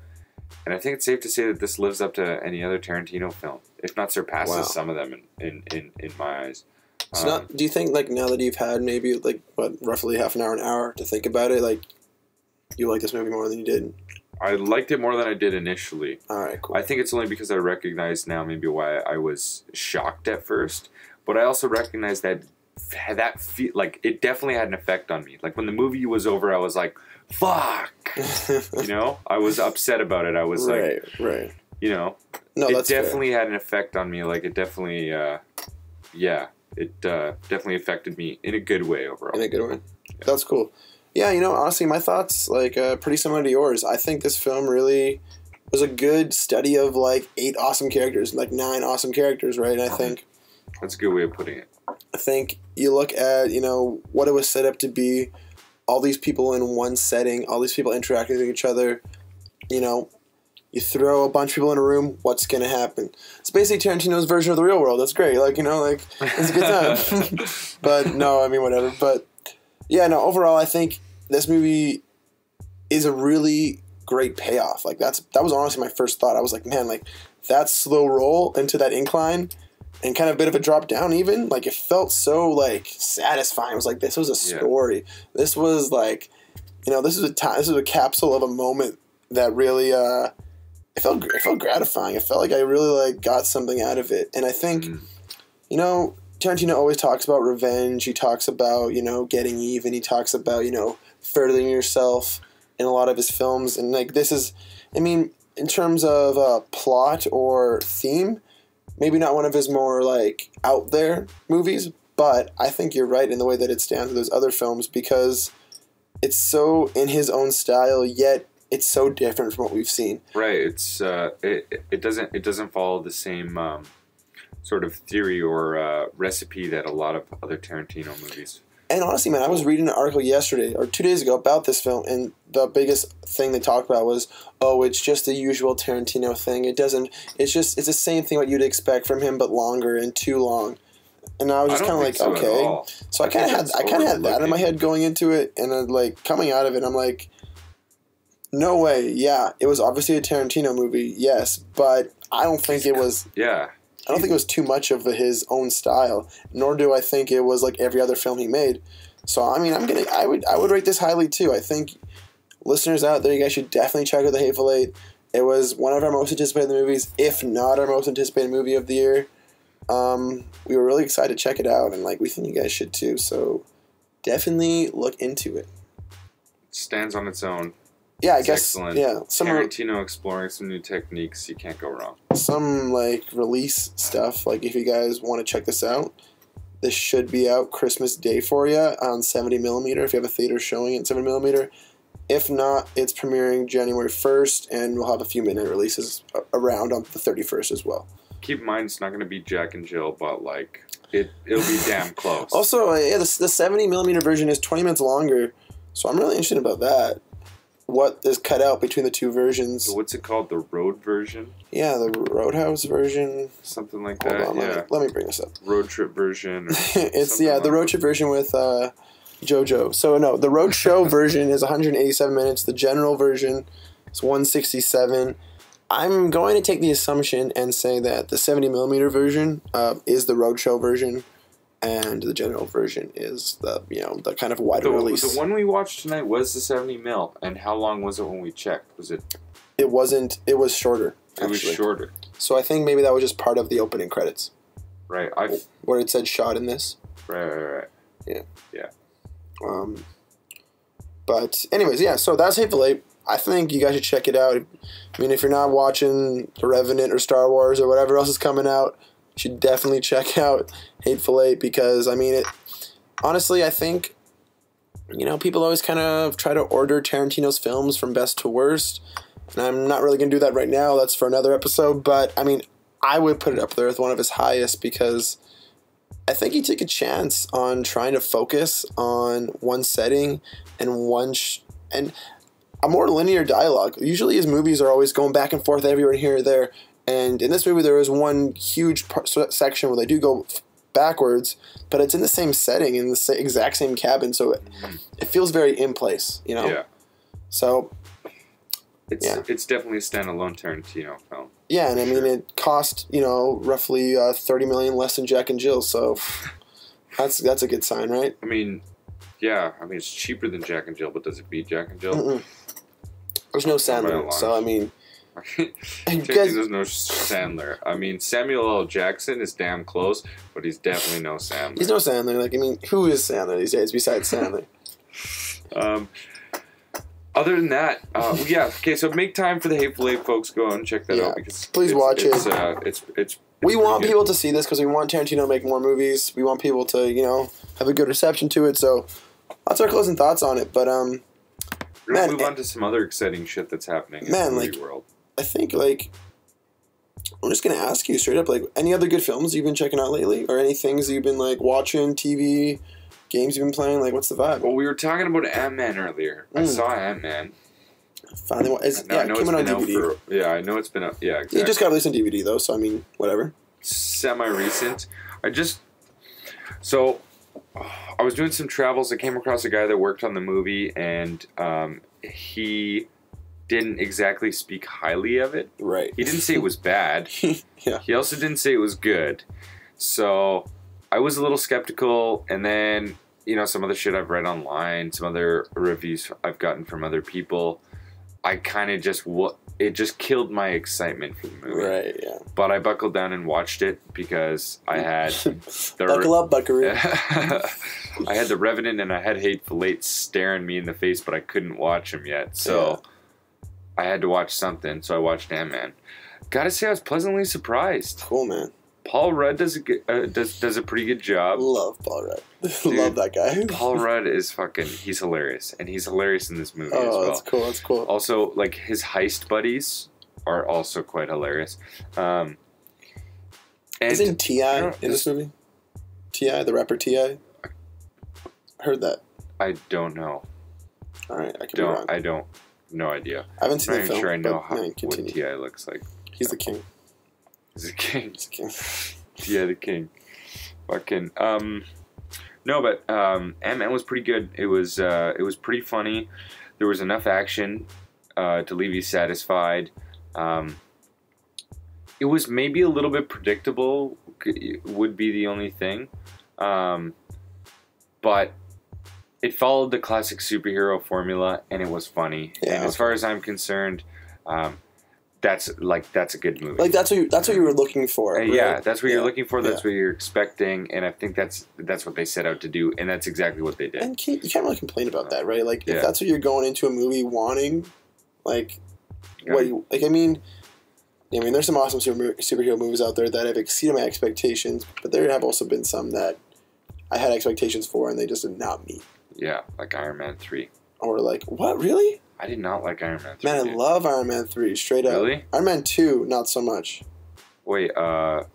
I think it's safe to say that this lives up to any other Tarantino film, if not surpasses some of them in my eyes. So do you think, like, now that you've had maybe, like, roughly half an hour to think about it, like, you like this movie more than you did? I liked it more than I did initially. All right, cool. I think it's only because I recognize now maybe why I was shocked at first, but I also recognize that it definitely had an effect on me. Like, when the movie was over, I was like, fuck! I was upset about it. I was right. No, it definitely had an effect on me. Like, it definitely, it definitely affected me in a good way overall. In a good way. Yeah. That's cool. Yeah, honestly, my thoughts, like, pretty similar to yours. I think this film really was a good study of, like, 8 awesome characters, like 9 awesome characters, right? And I think... That's a good way of putting it. I think you look at, what it was set up to be, all these people in one setting, all these people interacting with each other, you throw a bunch of people in a room, what's going to happen? It's basically Tarantino's version of the real world. That's great. It's a good time. But, no, I mean, whatever. But, yeah, no, overall, I think this movie is a really great payoff. Like, that was honestly my first thought. I was like, man, like, that slow roll into that incline and kind of a bit of a drop down even, like, it felt so, like, satisfying. It was like, this was a story. Yeah. This was, like, this is a capsule of a moment that really, it felt gratifying. It felt like I really like got something out of it. And I think, you know, Tarantino always talks about revenge. He talks about, you know, getting even. He talks about, you know, furthering yourself in a lot of his films. And like this is, I mean, in terms of plot or theme, maybe not one of his more like out there movies, but I think you're right in the way that it stands with those other films because it's so in his own style, yet it's so different from what we've seen. Right. It's it doesn't follow the same sort of theory or recipe that a lot of other Tarantino movies. And honestly, man, I was reading an article yesterday or 2 days ago about this film, and the biggest thing they talked about was, oh, it's just the usual Tarantino thing. It's the same thing what you'd expect from him, but longer and too long. And I was just kind of like, okay. So I kind of had that in my head going into it, and then, like coming out of it, I'm like, no way. Yeah, it was obviously a Tarantino movie, yes, but I don't think it was. Yeah. I don't think it was too much of his own style, nor do I think it was like every other film he made. So I mean, I would rate this highly too. I think listeners out there, you guys should definitely check out The Hateful Eight. It was one of our most anticipated movies, if not our most anticipated movie of the year. We were really excited to check it out, and like we think you guys should too. So definitely look into it. It stands on its own. Yeah, I guess. Excellent. Yeah, Tarantino exploring some new techniques. You can't go wrong. Some like release stuff. Like if you guys want to check this out, this should be out Christmas Day for you on 70mm. If you have a theater showing it 70mm. If not, it's premiering January 1st, and we'll have a few midnight releases around on the 31st as well. Keep in mind, it's not going to be Jack and Jill, but like it'll be damn close. Also, yeah, the 70mm version is 20 minutes longer, so I'm really interested about that. What is cut out between the two versions? So what's it called? The road version? Yeah, the Roadhouse version. Something like that. Hold on, yeah. Let me bring this up. Road trip version. It's the road trip version with JoJo. So no, the road show version is 187 minutes. The general version is 167. I'm going to take the assumption and say that the 70mm version is the road show version, and the general version is the kind of wider release. The one we watched tonight was the 70mm, and how long was it when we checked? Was it? It wasn't. It was shorter. Actually. It was shorter. So I think maybe that was just part of the opening credits. Right. Where it said shot in this. Right. Yeah. Yeah. But anyways, yeah. So that's Hateful Eight. I think you guys should check it out. I mean, if you're not watching The Revenant or Star Wars or whatever else is coming out, you should definitely check out Hateful Eight because, I mean, honestly, I think, people always kind of try to order Tarantino's films from best to worst, and I'm not really going to do that right now. That's for another episode, but, I mean, I would put it up there with one of his highest because I think he took a chance on trying to focus on one setting and and a more linear dialogue. Usually his movies are always going back and forth everywhere and here or there. And in this movie, there is one huge section where they do go backwards, but it's in the same setting, in the exact same cabin. So it feels very in place, Yeah. So it's definitely a standalone Tarantino film. Yeah, and I mean, it cost, roughly $30 million less than Jack and Jill. So that's a good sign, right? I mean, yeah. I mean, it's cheaper than Jack and Jill, but does it beat Jack and Jill? Mm-mm. There's no Sandler, so I mean... There's no Sandler. I mean, Samuel L. Jackson is damn close, but he's definitely no Sandler. He's no Sandler. Like, I mean, who is Sandler these days besides Sandler? Other than that, yeah. Okay, so make time for The Hateful Eight, folks. Go and check that out because please watch it. It's we want people to see this because we want Tarantino to make more movies. We want people to, have a good reception to it. So that's our closing thoughts on it. But we're gonna move on to some other exciting shit that's happening in the movie world. I think, I'm just going to ask you straight up, any other good films you've been checking out lately? Or any things you've been, watching, TV, games you've been playing? What's the vibe? Well, we were talking about Ant-Man earlier. I saw Ant-Man. Finally, it came out on DVD. I know it's been out. Yeah, exactly. It just got released on DVD, though, so, I mean, whatever. Semi-recent. So, I was doing some travels. I came across a guy that worked on the movie, and he didn't exactly speak highly of it. Right. He didn't say it was bad. Yeah. He also didn't say it was good. So I was a little skeptical, and then, some other shit I've read online, some other reviews I've gotten from other people, I kind of just it just killed my excitement for the movie. Right, yeah. But I buckled down and watched it because I had Buckle up, buckaroo. I had The Revenant and I had Hateful Eight staring me in the face, but I couldn't watch them yet. So I had to watch something. So I watched Ant-Man. Gotta say, I was pleasantly surprised. Cool, man. Paul Rudd does a pretty good job. Love Paul Rudd. Dude, love that guy. Paul Rudd is he's hilarious. And he's hilarious in this movie as well. That's cool, that's cool. Also, like, his heist buddies are also quite hilarious. Isn't T.I. in this movie? T.I., the rapper T.I.? I heard that. I don't know. Alright, I could be wrong. I don't, no idea. I haven't seen the film, sure I know what T.I. looks like. He's the king. He's the king. He's the king. Yeah, the king. Fucking no, but Ant-Man was pretty good. It was pretty funny. There was enough action to leave you satisfied. It was maybe a little bit predictable, would be the only thing. But it followed the classic superhero formula, and it was funny. Yeah, and as far as I'm concerned, that's a good movie. Like that's what you were looking for. Right? Yeah, that's what you're looking for. That's what you're expecting, and I think that's what they set out to do, and that's exactly what they did. And you can't really complain about that, right? Like if that's what you're going into a movie wanting, like what you like. I mean, there's some awesome superhero movies out there that have exceeded my expectations, but there have also been some that I had expectations for and they just did not meet. Yeah, like Iron Man 3. Or like, what, really? I did not like Iron Man 3. Man, I love Iron Man 3, straight up. Really? Iron Man 2, not so much. Wait, Iron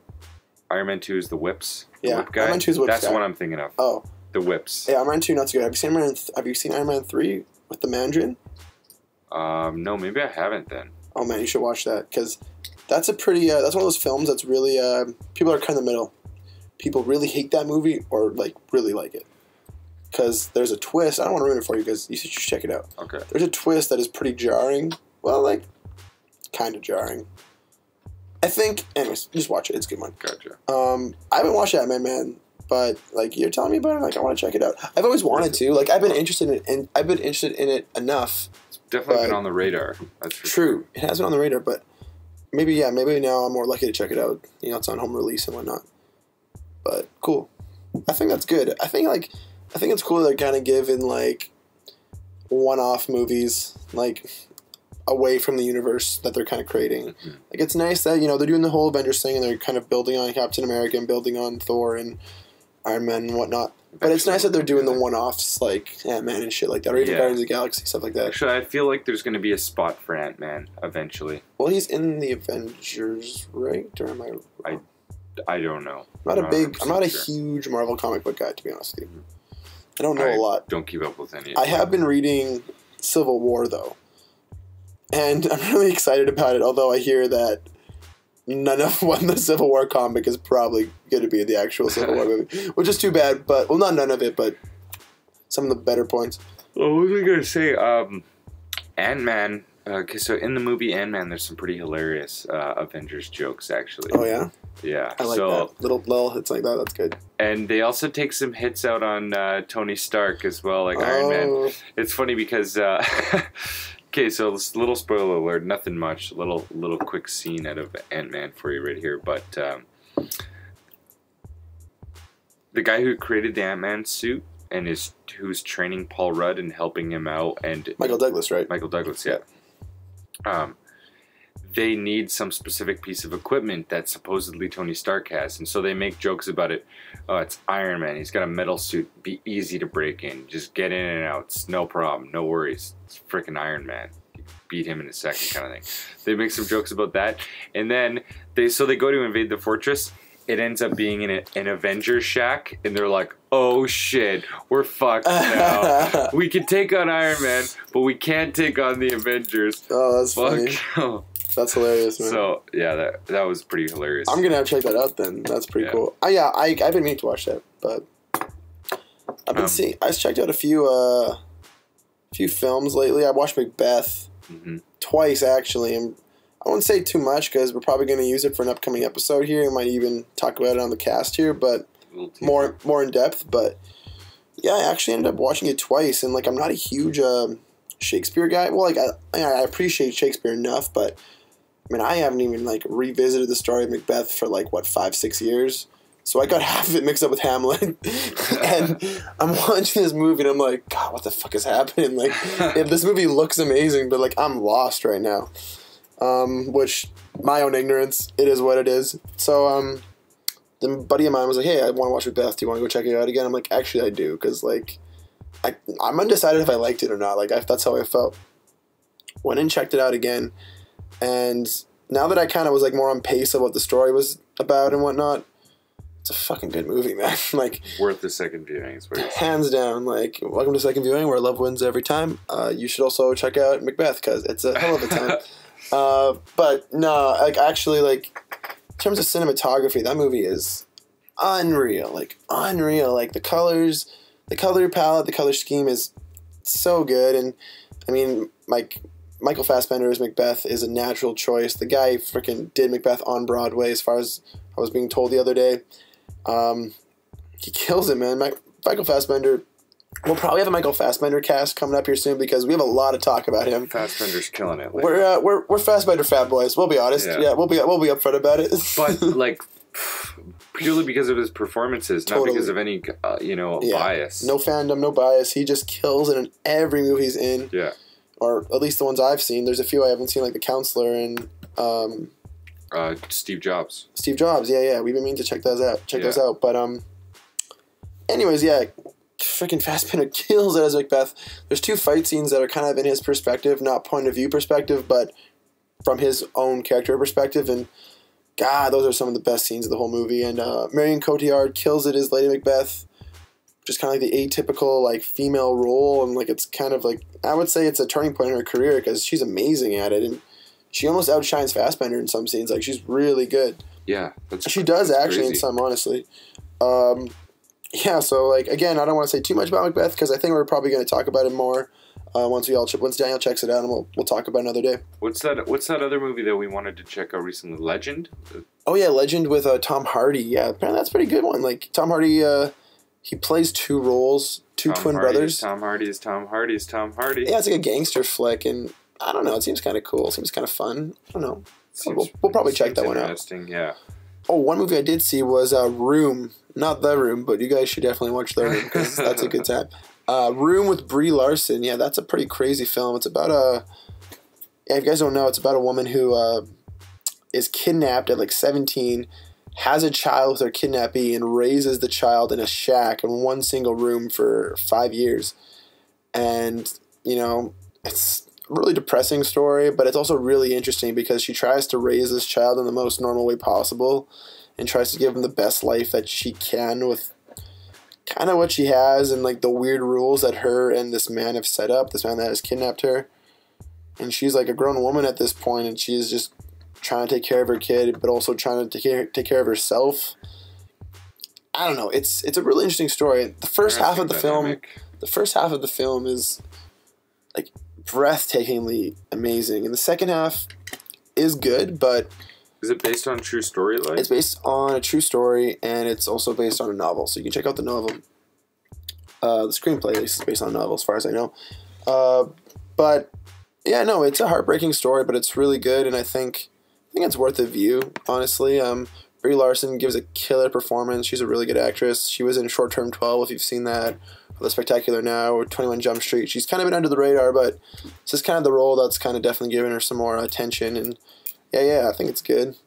Man 2 is the whips? The yeah, whip guy? Iron Man 2 is whips That's guy. the one I'm thinking of. Oh. The whips. Yeah, Iron Man 2, not so good. Have you seen Iron Man 3 with the Mandarin? No, maybe I haven't then. Oh man, you should watch that, because that's a pretty, that's one of those films that's really, people are kind of in the middle. People really hate that movie or, like, really like it. Because there's a twist. I don't want to ruin it for you because you should check it out. Okay. There's a twist that is pretty jarring. Well, like, kind of jarring. I think, anyways, just watch it. It's a good one. Gotcha. I haven't watched Ant-Man, man, but, like, you're telling me about it, like, I want to check it out. I've always wanted to. Like, I've been interested in it, and I've been interested in it enough. It's definitely been on the radar. That's for true. Sure. It has been on the radar, but maybe now I'm more lucky to check it out. You know, it's on home release and whatnot. But, cool. I think that's good. I think it's cool they're kind of giving, like, one-off movies, like, away from the universe that they're kind of creating. Mm-hmm. Like, it's nice that, you know, they're doing the whole Avengers thing and they're kind of building on Captain America and building on Thor and Iron Man and whatnot. But it's nice that they're doing the one-offs, like Ant-Man and shit like that, or even Guardians of the Galaxy, stuff like that. Actually, I feel like there's going to be a spot for Ant-Man eventually. Well, he's in the Avengers, right? Or am I wrong? I don't know. I'm not a huge Marvel comic book guy, to be honest with you. I don't know a lot. Don't keep up with any. I have been reading Civil War, though. And I'm really excited about it, although I hear that none of the Civil War comic is probably going to be the actual Civil War movie. Which is too bad, but, well, not none of it, but some of the better points. Well, what was I going to say? Ant-Man. Okay, so in the movie Ant-Man, there's some pretty hilarious Avengers jokes, actually. Oh, yeah? Yeah. I like that. Little hits like that, that's good. And they also take some hits out on Tony Stark as well, like Iron Man. It's funny because... okay, so little spoiler alert, nothing much. Little quick scene out of Ant-Man for you right here. But the guy who created the Ant-Man suit and who's training Paul Rudd and helping him out, and Michael Douglas, right? Michael Douglas, yeah. They need some specific piece of equipment that supposedly Tony Stark has, and so they make jokes about it. Oh, it's Iron Man. He's got a metal suit. Be easy to break in. Just get in and out. It's no problem. No worries. It's freaking Iron Man. You beat him in a second, kind of thing. They make some jokes about that, and then they go to invade the fortress. It ends up being in an Avengers shack, and they're like, oh shit, we're fucked now. We can take on Iron Man, but we can't take on the Avengers. Oh, that's funny. That's hilarious, man. So, yeah, that was pretty hilarious. I'm going to have to check that out then. That's pretty cool. I've been meaning to watch that, but I've been seeing... I checked out a few films lately. I watched Macbeth twice, actually, and I won't say too much because we're probably going to use it for an upcoming episode here. We might even talk about it on the cast here, but more in depth. But yeah, I actually ended up watching it twice, and like I'm not a huge Shakespeare guy. Well, like I appreciate Shakespeare enough, but I mean, I haven't even like revisited the story of Macbeth for like 5-6 years. So I got half of it mixed up with Hamlet, and I'm watching this movie and I'm like, God, what the fuck is happening? Like, this movie looks amazing, but like I'm lost right now. Which my own ignorance, it is what it is. So the buddy of mine was like, hey, I want to watch Macbeth. Do you want to go check it out again? I'm like, actually, I do, because like I'm undecided if I liked it or not. Like that's how I felt. Went and checked it out again, and now that I kind of was like more on pace of what the story was about and whatnot. It's a fucking good movie, man. Like worth the second viewing. Is what you're saying. Hands down. Like, welcome to second viewing, where love wins every time. You should also check out Macbeth because it's a hell of a time. But no, like actually, like in terms of cinematography, that movie is unreal. Like unreal. Like the colors, the color palette, the color scheme is so good. And I mean, like Michael Fassbender's Macbeth is a natural choice. The guy freaking did Macbeth on Broadway, as far as I was being told the other day. He kills it, man. Michael Fassbender. We'll probably have a Michael Fassbender cast coming up here soon because we have a lot to talk about him. Fassbender's killing it. We're Fassbender fat boys. We'll be honest. Yeah, we'll be upfront about it. But like, purely because of his performances, not because of any bias. No fandom, no bias. He just kills it in every movie he's in. Yeah. Or at least the ones I've seen. There's a few I haven't seen, like The Counselor and Steve Jobs. Steve Jobs, yeah. We've been meaning to check those out. But anyways, yeah, freaking Fassbender kills it as Macbeth. There's 2 fight scenes that are kind of in his perspective, not point of view perspective, but from his own character perspective. And God, those are some of the best scenes of the whole movie. And Marion Cotillard kills it as Lady Macbeth. Just kind of like the atypical like female role, and like it's kind of like I would say it's a turning point in her career because she's amazing at it, and she almost outshines Fassbender in some scenes. Like she's really good. Yeah, she does actually crazy. In some, honestly. Yeah, so like again, I don't want to say too much about Macbeth because I think we're probably going to talk about it more once Daniel checks it out, and we'll talk about it another day. What's that other movie that we wanted to check out recently? Legend. Oh yeah, Legend with Tom Hardy. Yeah, apparently that's a pretty good one. Like Tom Hardy. He plays 2 roles, twin brothers. Tom Hardy. Yeah, it's like a gangster flick, and I don't know. It seems kind of cool. It seems kind of fun. I don't know. We'll probably check that one out. Interesting, yeah. Oh, one movie I did see was Room. Not The Room, but you guys should definitely watch The Room because that's a good time. Room with Brie Larson. Yeah, that's a pretty crazy film. It's about if you guys don't know, it's about a woman who is kidnapped at like 17, has a child with her kidnappee, and raises the child in a shack in one single room for 5 years. And, it's a really depressing story, but it's also really interesting because she tries to raise this child in the most normal way possible and tries to give him the best life that she can with kind of what she has and like the weird rules that her and this man have set up, this man that has kidnapped her. And she's like a grown woman at this point, and she's just trying to take care of her kid, but also trying to take care of herself. I don't know. It's a really interesting story. The first half of the film is like breathtakingly amazing, and the second half is good, but is it based on a true story? It's based on a true story, and it's also based on a novel. So you can check out the novel. The screenplay is based on a novel, as far as I know. But yeah, no, it's a heartbreaking story, but it's really good, and I think it's worth a view, honestly. Brie Larson gives a killer performance. She's a really good actress. She was in Short Term 12, if you've seen that, or The Spectacular Now, or 21 Jump Street. She's kind of been under the radar, but this is kind of the role that's kind of definitely giving her some more attention, and yeah, I think it's good.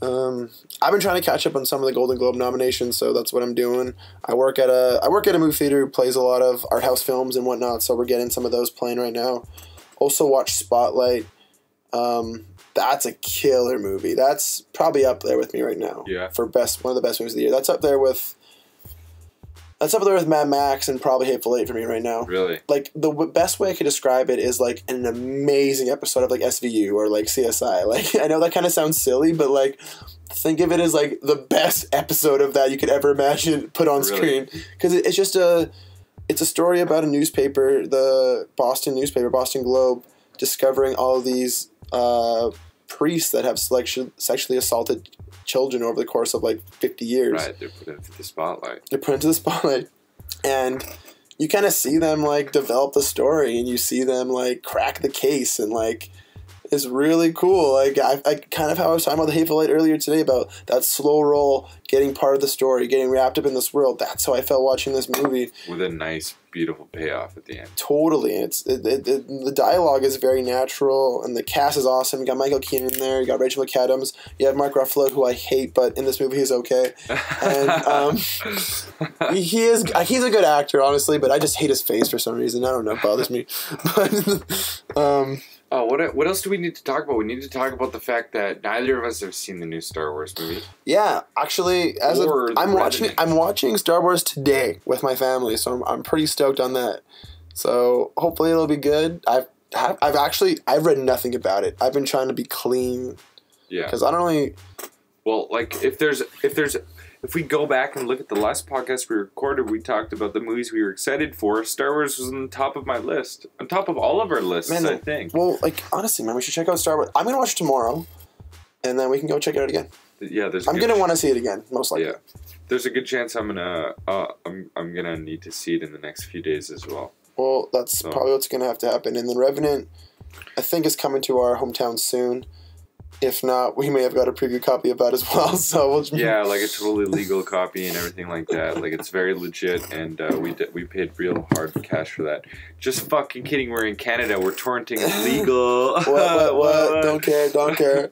I've been trying to catch up on some of the Golden Globe nominations, so that's what I'm doing. I work at a movie theater who plays a lot of art house films and whatnot, so we're getting some of those playing right now. Also watch Spotlight. That's a killer movie. That's probably up there with me right now. Yeah. For one of the best movies of the year. That's up there with Mad Max and probably Hateful Eight for me right now. Really? Like the best way I could describe it is like an amazing episode of like SVU or like CSI. Like I know that kind of sounds silly, but like think of it as like the best episode of that you could ever imagine put on screen, because it's just it's a story about a newspaper, the Boston newspaper, Boston Globe, discovering all of these priests that have sexually assaulted children over the course of like 50 years. Right, they're put into the spotlight. And, you kind of see them like develop the story, and you see them like crack the case, and like it's really cool. Like I kind of how I was talking about the Hateful Eight earlier today about that slow roll, getting part of the story, getting wrapped up in this world. That's how I felt watching this movie. With a nice, beautiful payoff at the end. Totally, the dialogue is very natural, and the cast is awesome. You got Michael Keaton in there, you got Rachel McAdams, you have Mark Ruffalo, who I hate, but in this movie he's okay. And he's a good actor, honestly, but I just hate his face for some reason. I don't know, it bothers me. But oh, what else do we need to talk about? We need to talk about the fact that neither of us have seen the new Star Wars movie. Yeah, actually, I'm watching Star Wars today with my family, so I'm pretty stoked on that. So hopefully it'll be good. I've read nothing about it. I've been trying to be clean. Yeah. Because I don't really. Well, like if we go back and look at the last podcast we recorded, we talked about the movies we were excited for. Star Wars was on the top of my list, on top of all of our lists, I think. Well, like honestly, man, we should check out Star Wars. I'm gonna watch it tomorrow, and then we can go check it out again. Yeah, I'm gonna want to see it again, most likely. Yeah, there's a good chance I'm gonna need to see it in the next few days as well. Well, that's probably what's gonna have to happen. And then Revenant, I think, is coming to our hometown soon. If not, we may have got a preview copy of that as well. So yeah, like a totally legal copy and everything like that. Like it's very legit, and we paid real hard cash for that. Just fucking kidding. We're in Canada. We're torrenting illegal. What? Don't care.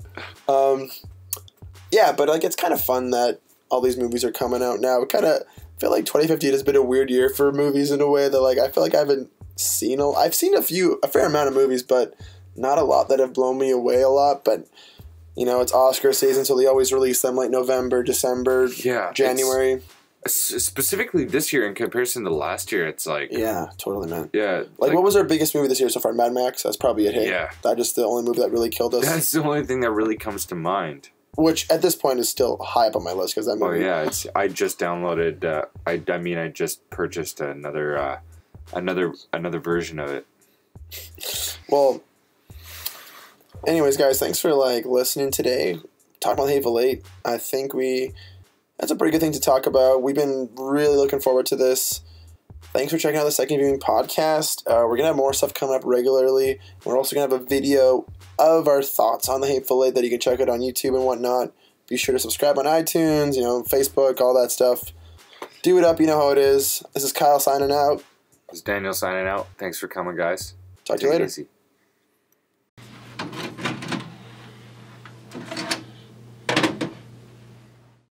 Yeah, but like it's kind of fun that all these movies are coming out now. Kind of feel like 2015 has been a weird year for movies in a way that like I feel like I've seen a fair amount of movies, but not a lot that have blown me away a lot. But you know, it's Oscar season, so they always release them like November, December, January. Specifically this year in comparison to last year, it's like... Yeah, totally, man. Yeah. Like what was our biggest movie this year so far? Mad Max? That's probably it, hey? Yeah. That's just the only movie that really killed us. That's the only thing that really comes to mind. Which, at this point, is still high up on my list, because that movie... Oh, yeah. I just downloaded... I just purchased another version of it. Well... Anyways, guys, thanks for like listening today. Talking about the Hateful Eight. I think that's a pretty good thing to talk about. We've been really looking forward to this. Thanks for checking out the Second Viewing podcast. We're gonna have more stuff coming up regularly. We're also gonna have a video of our thoughts on the Hateful Eight that you can check out on YouTube and whatnot. Be sure to subscribe on iTunes, Facebook, all that stuff. Do it up, you know how it is. This is Kyle signing out. This is Daniel signing out. Thanks for coming, guys. Talk to you later. Easy.